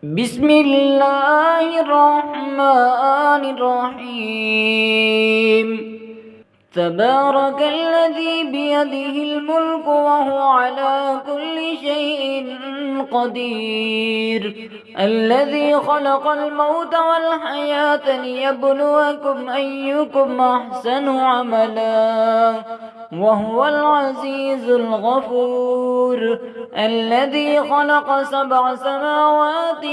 بسم الله الرحمن الرحيم. تبارك الذي بيده الملك وهو على كل شيء قدير، الذي خلق الموت والحياة ليبلوكم أيكم أحسن عملا وهو العزيز الغفور، الذي خلق 7 سماوات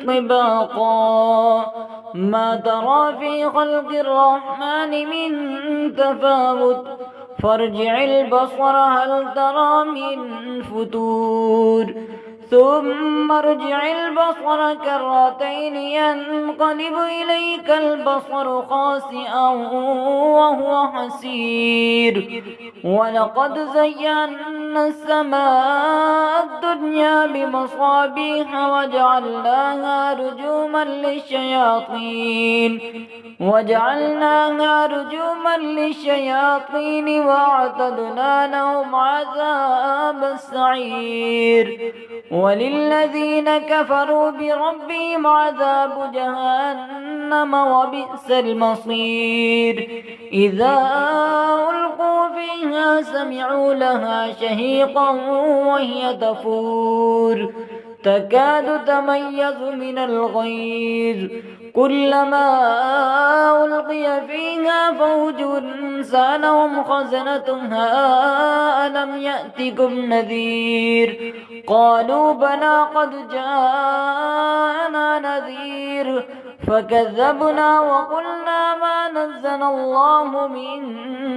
طباقا ما ترى في خلق الرحمن من تفاوت فارجع البصر هل ترى من فتور ثم ارجع البصر كرتين ينقلب إليك البصر خاسئا وهو حسير، ولقد زينا السماء الدنيا بمصابيح وجعلناها رجوما للشياطين وأعتدنا لهم عذاب السعير، وللذين كفروا بربهم عذاب جهنم وبئس المصير. إذا ألقوا فيها سمعوا لها شهيقا وهي تفور تكاد تميز من الغيظ كلما ألقي فيها فوج سألهم خزنتها ألم يأتكم نذير قالوا بلى قد جاءنا نذير فكذبنا وقلنا ما نزل الله من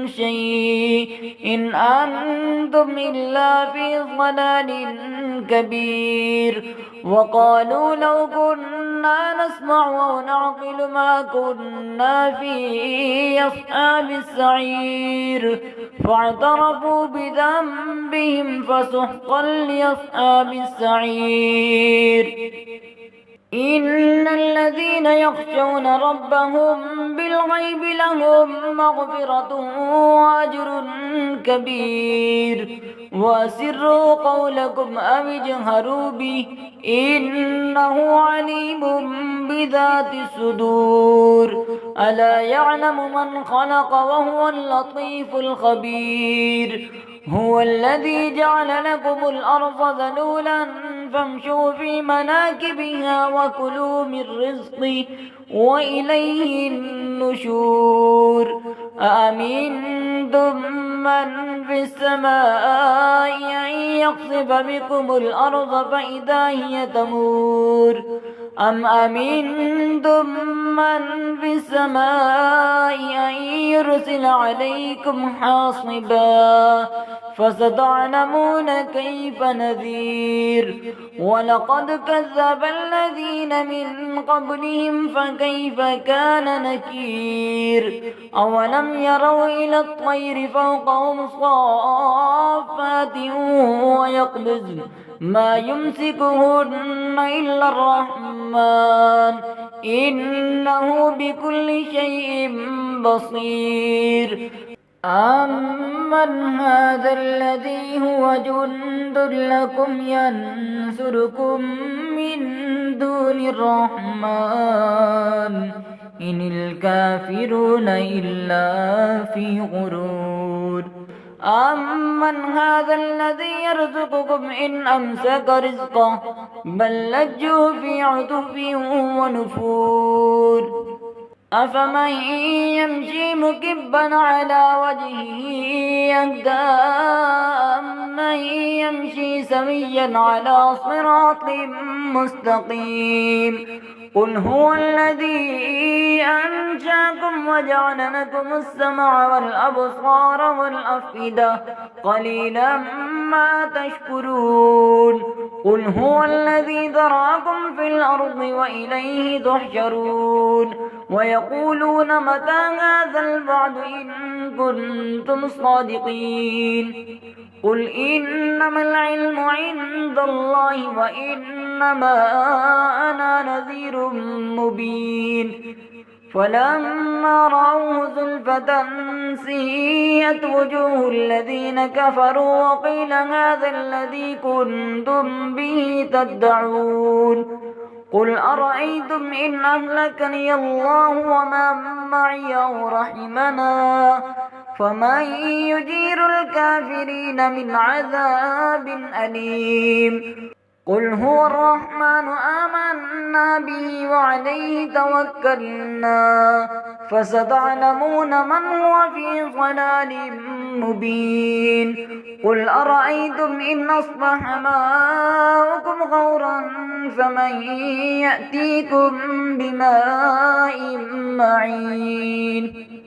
شيء إن أنتم إلا في ضلال كبير. وقالوا لو كنا نسمع أو نعقل ما كنا في أصحاب السعير فاعترفوا بذنبهم فسحقا لأصحاب السعير. إن الذين يخشون ربهم بالغيب لهم مغفرة وأجر كبير. وأسروا قولكم أو اجهروا به إنه عليم بذات الصدور. ألا يعلم من خلق وهو اللطيف الخبير. هو الذي جعل لكم الأرض ذلولا فامشوا في مناكبها وكلوا من رزقه وإليه النشور. أأمنتم من في السماء أن يخسف بكم الأرض فإذا هي تمور أم أمنتم من في السماء أن يرسل عليكم حاصبا فستعلمون كيف نذير. ولقد كذب الذين من قبلهم فكيف كان نكير. أولم يروا إلى الطير فوقهم صافات ويقبضن ما يمسكهن إلا الرحمن إنه بكل شيء بصير. أمن هذا الذي هو جند لكم ينصركم من دون الرحمن إن الكافرون إلا في غرور. أمن هذا الذي يرزقكم إن أمسك رزقه بل لجوا في عتو ونفور. أفمن يمشي مكبا على وجهه يهدى أمن يمشي سويا على صراط مستقيم. قل هو الذي أنشأكم وجعل لكم السمع والأبصار والأفئدة قليلا ما تشكرون. قل هو الذي ذرأكم في الأرض وإليه تحشرون. ويقولون متى هذا الوعد إن كنتم صادقين. قل إنما العلم عند الله وإنما أنا نذير مبين. فلما رأوه زلفة سيئت وجوه الذين كفروا وقيل هذا الذي كنتم به تدعون قل أرأيتم إن أهلكني الله ومن معي أو رحمنا فمن يجير الكافرين من عذاب أليم قل هو الرحمن آمنا به وعليه توكلنا فستعلمون من هو في ضلال مبين قل أرأيتم إن أصبح ماؤكم غورا فمن يأتيكم بماء معين